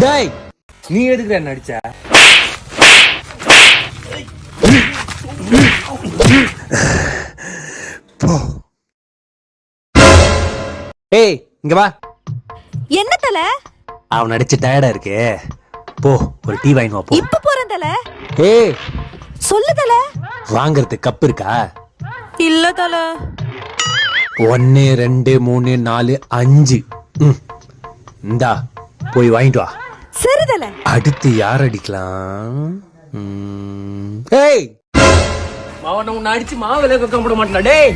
டேய் நீ எதுக்குற நடிச்ச? ஏய் இங்க வா. என்ன தல? அவன் நடிச்சு டயர்டா இருக்கு, போ ஒரு டீ வாங்கி வா போ. இப்ப போறேன் தல. ஏய் சொல்லு தல. வாங்குறதுக்கு கப் இருக்கா? இல்ல தல. 1 2 3 4 5 இந்தா போய் வாங்கிட்டு வா. சரி தல. அடுத்து யார் அடிக்கலாம்? ஏய் மாவன உன்னை அடிச்சு மாவில கக்க போட மாட்டேன் டேய்.